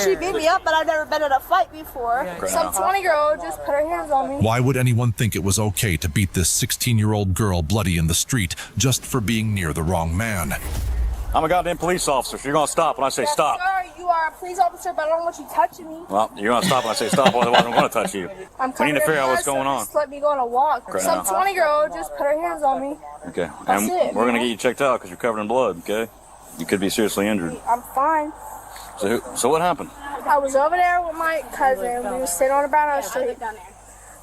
She beat me up, but I've never been in a fight before. Some 20-year-old just put her hands on me. Why would anyone think it was okay to beat this 16-year-old girl bloody in the street just for being near the wrong man? I'm a goddamn police officer, so you're gonna stop when I say stop. Sir, you are a police officer, but I don't want you touching me. Well, you're gonna stop when I say stop, otherwise I'm gonna touch you. We need to figure out what's going on. Just let me go on a walk. Some 20-year-old just put her hands on me. Okay, and we're gonna get you checked out because you're covered in blood, okay? You could be seriously injured. I'm fine. So what happened? I was over there with my cousin. We were sitting on the Brown Street.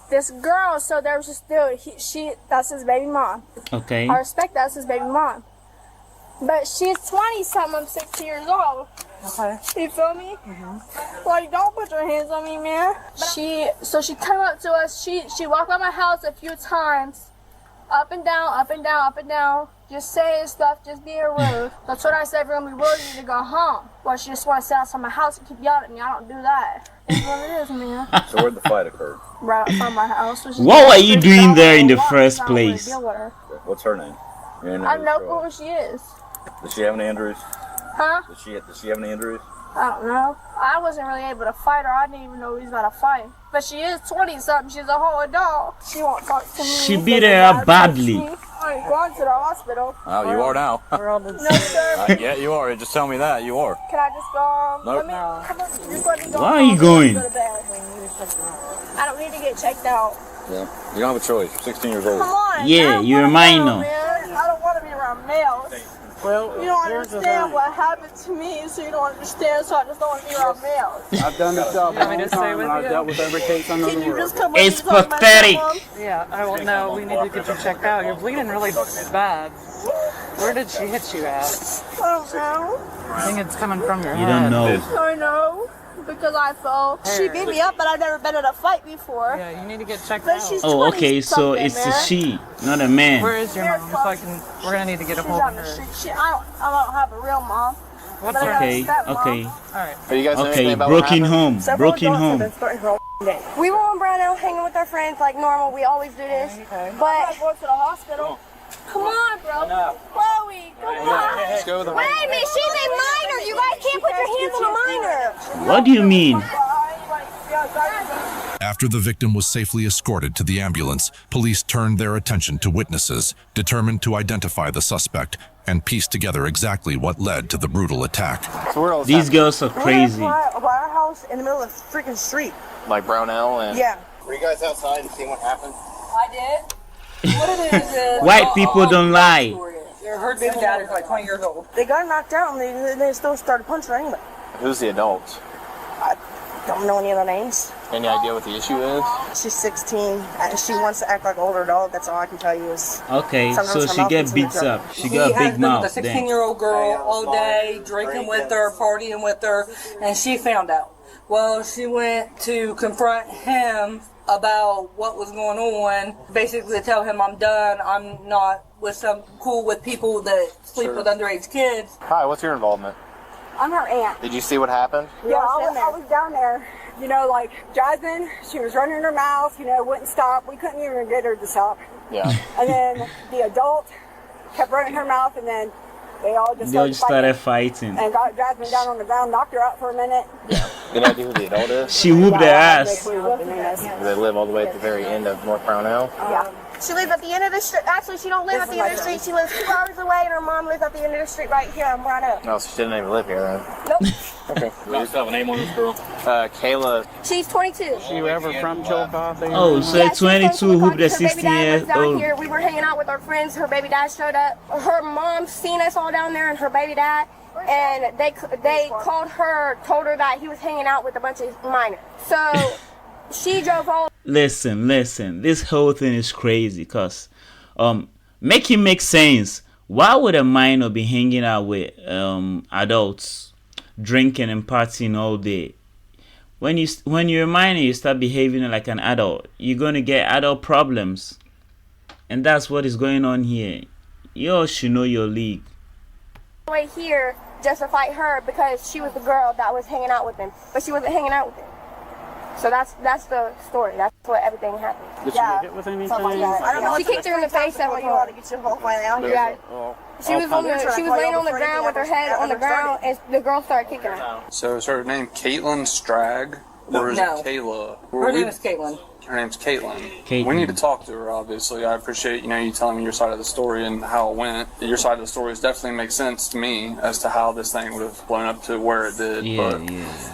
This girl, so there was this dude. That's his baby mom. Okay. I respect that's his baby mom. But she's 20-something, I'm 16 years old. Okay. You feel me? Mm-hmm. Like, don't put your hands on me, man. She came up to us. She walked by my house a few times. Up and down, up and down, up and down. Just saying stuff, just being rude. That's what I said, we're going to be rude, you need to go home. Well, she just wants to sit outside my house and keep yelling at me. I don't do that. That's what it is, man. So where'd the fight occur? Right outside my house. What were you doing there in the first place? What's her name? I have no clue who she is. Does she have any injuries? Huh? Does she have any injuries? I don't know. I wasn't really able to fight her. I didn't even know we was about to fight. But she is 20-something. She's a whole adult. She won't talk to me. She beat her up badly. I ain't going to the hospital. Oh, you are now. No, sir. Yeah, you are. Just tell me that. You are. Can I just go? Nope. Come on. Just let me go. Why are you going? I don't need to get checked out. Yeah. You don't have a choice. You're 16 years old. Come on. Yeah, you're a minor. I don't want to be around males. Well, You don't understand what happened to me, so you don't understand, so I just don't want to be around males. I've done this job a long time, and I've dealt with every case under Can the you world. just come It's with me and talk about pathetic. that, Mom? Yeah, I will know. We need to get you checked out. You're bleeding really bad. Where did she hit you at? I don't know. I think it's coming from your You head. don't know. I know. Because I fell. She beat me up, but I've never been in a fight before. Yeah, you need to get checked But out. she's Oh, okay, so it's a she, not a man. Where is your mom? So we're gonna need to get a She's hold on of the her. street. I don't have a real mom. What's But I her got a Okay, stepmom. okay, All right. Are you guys know okay. anything about what Broken happened? home, broken home. We were on Brownell hanging with our friends like normal. We always do this. But I'm going to the hospital. Come on, bro. Chloe, come on. Let's go with the Wait a minute, she's a minor. You guys can't put your hands on a minor. What do you mean? After the victim was safely escorted to the ambulance, police turned their attention to witnesses, determined to identify the suspect and piece together exactly what led to the brutal attack. So where else These girls are crazy. By our house in the middle of the freaking street. like Brownell and Yeah. Were you guys outside and seeing what happened? I did. What it is White people don't lie. her baby dad is like 20 years old. They got knocked out, and they still started punching her anyway. Who's the adults? I don't know any of the names. Any idea what the issue is? She's 16, and she wants to act like an older adult. That's all I can tell you is. Okay, so Sometimes her she mouth get gets beat mixed up. up. She got a has big been mouth. with a Then. 16-year-old girl all day, drinking with her, partying with her, and she found out. Well, she went to confront him about what was going on, basically to tell him I'm done, I'm not cool with people that sleep with underage kids. Hi, what's your involvement? I'm her aunt. Did you see what happened? Yeah, I was down there. You know, like Jasmine, she was running her mouth, wouldn't stop. We couldn't even get her to stop. Yeah. And then the adult kept running her mouth, and then they all just started fighting. and got Jasmine down on the ground, knocked her out for a minute. Good idea who the adult is? She whooped her ass. Do they live all the way at the very end of North Brownell? Yeah. She lives at the end of the street. Actually, she don't live at the end of the street. She lives 2 hours away, and her mom lives at the end of the street right here. I'm right up. No, so she didn't even live here then. Nope. Okay. Do we just have a name on this girl? Kayla. She's 22. You ever from Chillicothe? Oh, so Yeah, a 22 whooped a her baby dad lives 16-year-old. down here. We were hanging out with our friends. Her baby dad showed up. Her mom seen us all down there, and her baby dad, and they called her, told her that he was hanging out with a bunch of minors. So she drove all. Listen, this whole thing is crazy, cause make it make sense. Why would a minor be hanging out with adults, drinking and partying all day? When you're a minor, you start behaving like an adult. You're gonna get adult problems, and that's what is going on here. You all should know your league. Way here just to fight her because she was the girl that was hanging out with him, but she wasn't hanging out with him. So that's the story. That's what everything happened. Did she get hit with anything? Something like that. I don't know. She kicked her in the face at You one want to point. get your whole family out here. Yeah. Oh, She was laying on the ground with her head on the ground, and the girl started kicking her. So is her name Caitlyn Strag? Or is No. it Kayla? Her name is Caitlyn. Her name's Caitlyn. Caitlyn. We need to talk to her, obviously. I appreciate, you telling me your side of the story and how it went. Your side of the story definitely makes sense to me as to how this thing would have blown up to where it did. Yeah,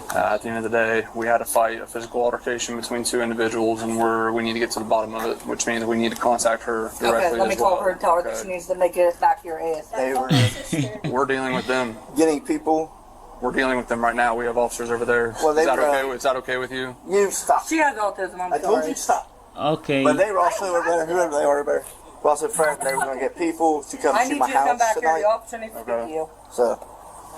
But at the end of the day, we had a fight, a physical altercation between two individuals, and we need to get to the bottom of it, which means we need to contact her directly Okay, let me as well. call her and tell her that she needs to make it back to your ass. They were We're dealing with them. getting people. We're dealing with them right now. We have officers over there. Well, they is that were, okay? Is that okay with you? You stop. She has autism, I'm I told sorry. you to stop. Okay. But they were also over there, whoever they were there. We also threatened they were going to get people to come I to need my you to come house back here. tonight. The officer needs to speak to you. So,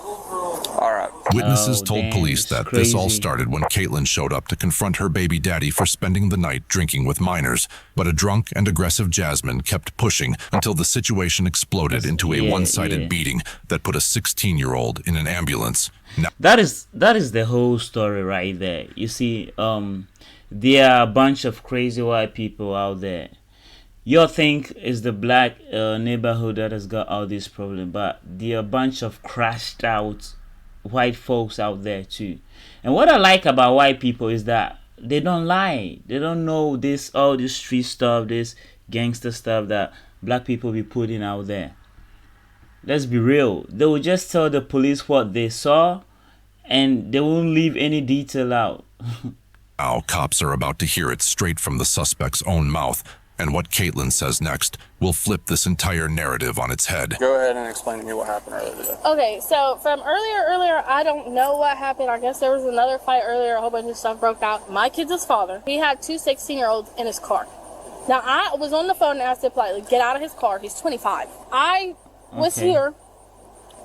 All right. Witnesses Oh, told damn, police it's that this all crazy. started when Caitlyn showed up to confront her baby daddy for spending the night drinking with minors, but a drunk and aggressive Jasmine kept pushing until the situation exploded into a Yeah, one-sided yeah. beating that put a 16-year-old in an ambulance. Now, That is the whole story right there. You see, there are a bunch of crazy white people out there. You think it's the black neighborhood that has got all this problem, but there are a bunch of crashed out white folks out there too. And what I like about white people is that they don't lie. They don't know all this street stuff, this gangster stuff that black people be putting out there. Let's be real. They will just tell the police what they saw, and they won't leave any detail out. cops are about to hear it straight from the suspect's own mouth, and what Caitlyn says next will flip this entire narrative on its head. Go ahead and explain to me what happened earlier today. Okay, so from earlier, I don't know what happened. I guess there was another fight earlier. A whole bunch of stuff broke out. My kid's father, he had two 16-year-olds in his car. Now, I was on the phone and asked him politely, get out of his car. He's 25. I was here,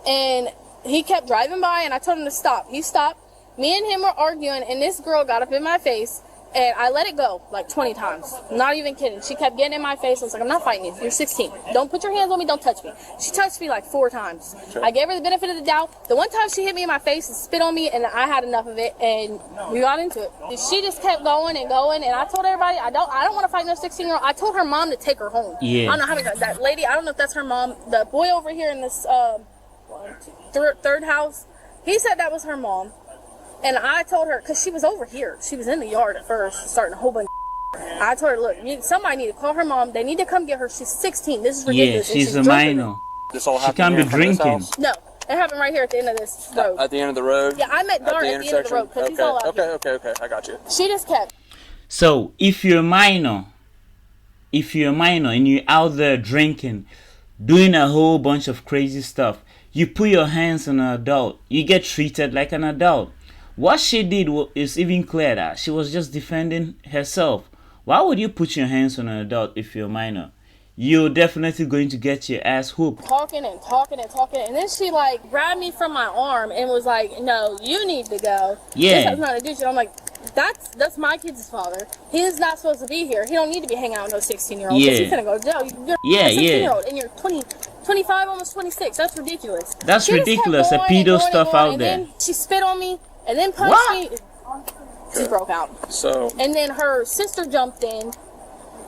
and he kept driving by, and I told him to stop. He stopped. Me and him were arguing, and this girl got up in my face, and I let it go like 20 times. Not even kidding. She kept getting in my face. I was like, I'm not fighting you. You're 16. Don't put your hands on me. Don't touch me. She touched me like 4 times. Sure. I gave her the benefit of the doubt. The one time she hit me in my face and spit on me, and I had enough of it, and we got into it. She just kept going, and I told everybody, I don't want to fight no 16-year-old. I told her mom to take her home. Yeah. I don't know how many times. That lady, I don't know if that's her mom. The boy over here in this third house, he said that was her mom. And I told her, because she was over here. She was in the yard at first, starting a whole bunch of I told her, look, somebody need to call her mom. They need to come get her. She's 16. This is Yeah, ridiculous. And she's a drinking. minor. This all She happened can't here be in front of this drinking. house? No, it happened right here at the end of this road. At the end of the road? Yeah, I met Dart at the end of the road because he's all out here. Okay, I got you. She just kept. So if you're a minor and you're out there drinking, doing a whole bunch of crazy stuff, you put your hands on an adult, you get treated like an adult. What she did is even clear that she was just defending herself. Why would you put your hands on an adult if you're a minor? You're definitely going to get your ass whooped. Talking, and then she like grabbed me from my arm and was like, "No, you need to go." Yeah. This has nothing to do with you. I'm like, that's my kid's father. He is not supposed to be here. He don't need to be hanging out with no 16-year-old. Yeah. He's gonna go to jail. You're Yeah, a 16-year-old yeah. and you're 20, 25, almost 26. That's ridiculous. That's She just kept ridiculous. A going and pedo going and stuff going, out and there. Then she spit on me and then punched What? me. She broke out. So, And then her sister jumped in,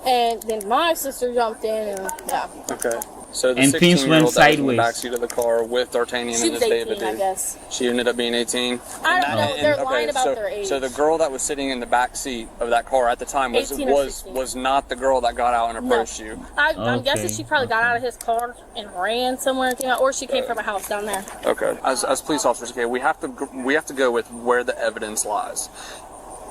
and then my sister jumped in, and yeah. okay. So the And things 16-year-old went that was in the sideways. backseat of the car with D'Artagnan She and was this 18, David I dude. guess. She ended up being 18. I don't know. They're lying about so, their age. So the girl that was sitting in the back seat of that car at the time 18 or 16. was not the girl that got out and approached you. I'm guessing Okay. she probably got out of his car and ran somewhere and came out, or she came from a house down there. Okay. As police officers, okay, we have to go with where the evidence lies.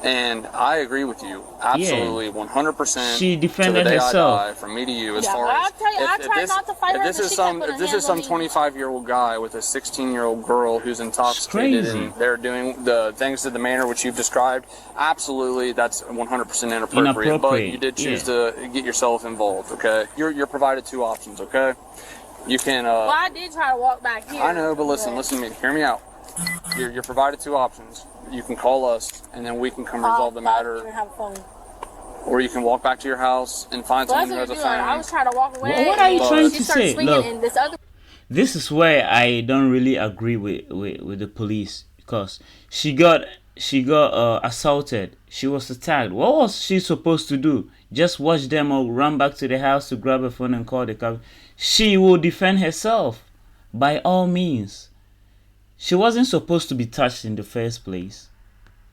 And I agree with you, absolutely, 100%. She defended to the day herself. I die, from me to you, as Yeah, far but as I'll tell you, I tried not to fight her, If this but is she some, kept putting if this her is some hands on me. 25-year-old guy with a 16-year-old girl who's intoxicated crazy. and they're doing the things to the manner which you've described, absolutely, that's 100% inappropriate. But you did choose to get yourself involved. Okay, you're provided 2 options. Okay, you can. Well, I did try to walk back here. I know, but listen to me. Hear me out. You're provided 2 options. You can call us, and then we can come resolve the I don't even matter. have a phone. Or you can walk back to your house and find Well, someone that's who has what a you're doing. I phone. was trying to walk away. What are you and trying she to started say? swinging, Look. and this other This is where I don't really agree with the police, because she got she got assaulted. She was attacked. What was she supposed to do? Just watch them or run back to the house to grab a phone and call the cops? She will defend herself by all means. She wasn't supposed to be touched in the first place.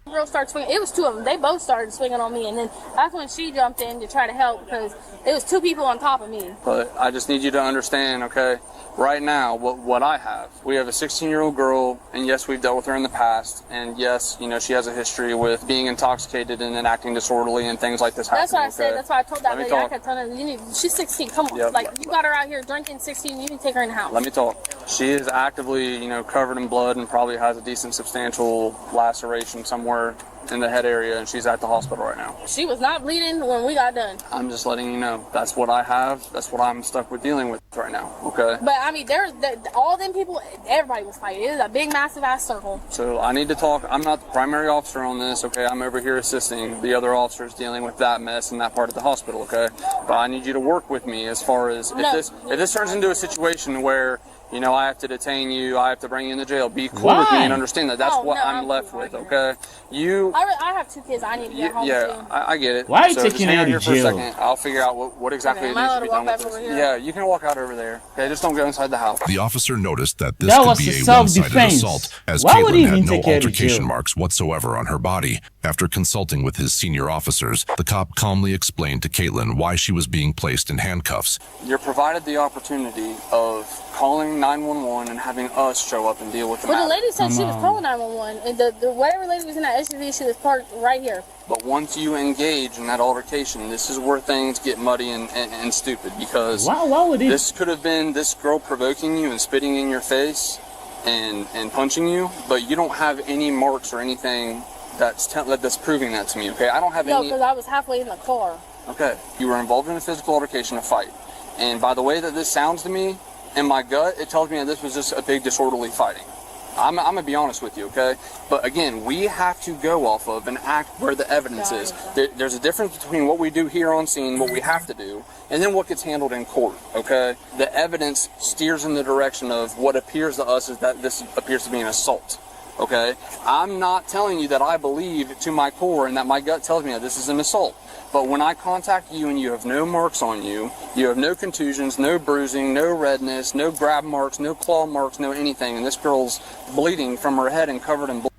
Girl started swinging. It was two of them. They both started swinging on me, and then that's when she jumped in to try to help because it was two people on top of me. But I just need you to understand, okay? Right now, what I have, we have a 16-year-old girl, and yes, we've dealt with her in the past, and yes, you know, she has a history with being intoxicated and then acting disorderly and things like this happening. That's what I said. Okay? That's why I told that lady. I kept telling her, she's 16. Come on, like you got her out here drinking. 16. You can take her in the house. Let me talk. She is actively, you know, covered in blood and probably has a decent, substantial laceration somewhere in the head area, and she's at the hospital right now. She was not bleeding when we got done. I'm just letting you know. That's what I have. That's what I'm stuck with dealing with right now, okay? But, I mean, all them people, everybody was fighting. It was a big, massive-ass circle. So I need to talk. I'm not the primary officer on this, okay? I'm over here assisting the other officers dealing with that mess in that part of the hospital, okay? But I need you to work with me as far as if this turns into a situation where, you know, I have to detain you, I have to bring you in the jail. Be cool with me and understand that that's what I'm left with, okay? I have two kids I need to get home to. I get it. Why are you so taking her to here for a jail? second. I'll figure out what exactly it needs to be done with this. Yeah, you can walk out over there. Okay, just don't go inside the house. The officer noticed that this could be a one-sided assault, as Caitlyn had no altercation marks whatsoever on her body. After consulting with his senior officers, the cop calmly explained to Caitlyn why she was being placed in handcuffs. You're provided the opportunity of calling 911 and having us show up and deal with the matter. Well, the lady said she was calling 911, and the whatever lady was in that SUV, she was parked right here. But once you engage in that altercation, this is where things get muddy and stupid, because this could have been this girl provoking you and spitting in your face and punching you, but you don't have any marks or anything that's proving that to me, okay? I don't have any... No, because I was halfway in the car. Okay, you were involved in a physical altercation, a fight. And by the way that this sounds to me, in my gut, it tells me that this was just a big disorderly fighting. I'm going to be honest with you, okay? But again, we have to go off of and act where the evidence is. There's a difference between what we do here on scene, what we have to do, and then what gets handled in court, okay? The evidence steers in the direction of what appears to us is that this appears to be an assault, okay? I'm not telling you that I believe to my core and that my gut tells me that this is an assault. But when I contact you and you have no marks on you, you have no contusions, no bruising, no redness, no grab marks, no claw marks, no anything, and this girl's bleeding from her head and covered in blood.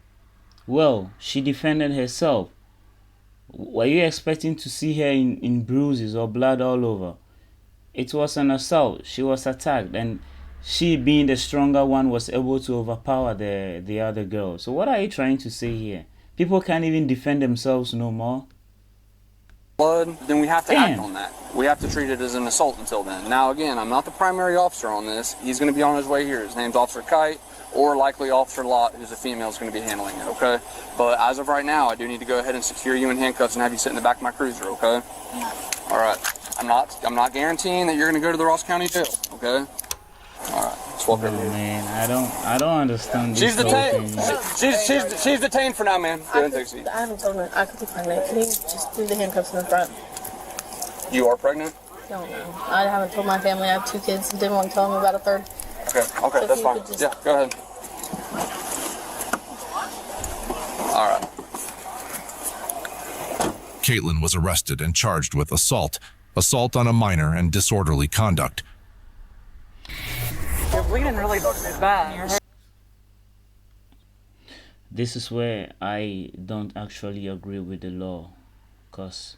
Well, she defended herself. Were you expecting to see her in bruises or blood all over? It was an assault. She was attacked, and she, being the stronger one, was able to overpower the other girl. So what are you trying to say here? People can't even defend themselves no more. Blood, then we have to act on that. We have to treat it as an assault until then. Now again, I'm not the primary officer on this. He's going to be on his way here. His name's Officer Kite, or likely Officer Lott, who's a female, is going to be handling it, okay? But as of right now, I do need to go ahead and secure you in handcuffs and have you sit in the back of my cruiser, okay? All right. I'm not guaranteeing that you're going to go to the Ross County Jail, okay? All right. Let's walk over here. Man, I don't understand. She's detained. She's detained for now, man. Go ahead and take a seat. I haven't told her I could be pregnant. Can you just do the handcuffs in the front? You are pregnant? No. I haven't told my family. I have two kids and didn't want to tell them about a third. Okay, So that's fine. Yeah, go ahead. All right. Caitlyn was arrested and charged with assault on a minor and disorderly conduct. You're bleeding really bad. This is where I don't actually agree with the law, because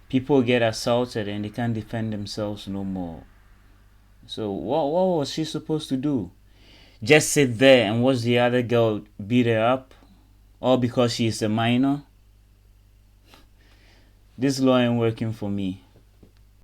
people get assaulted and they can't defend themselves no more. So what was she supposed to do? Just sit there and watch the other girl beat her up? All because she is a minor? This law ain't working for me.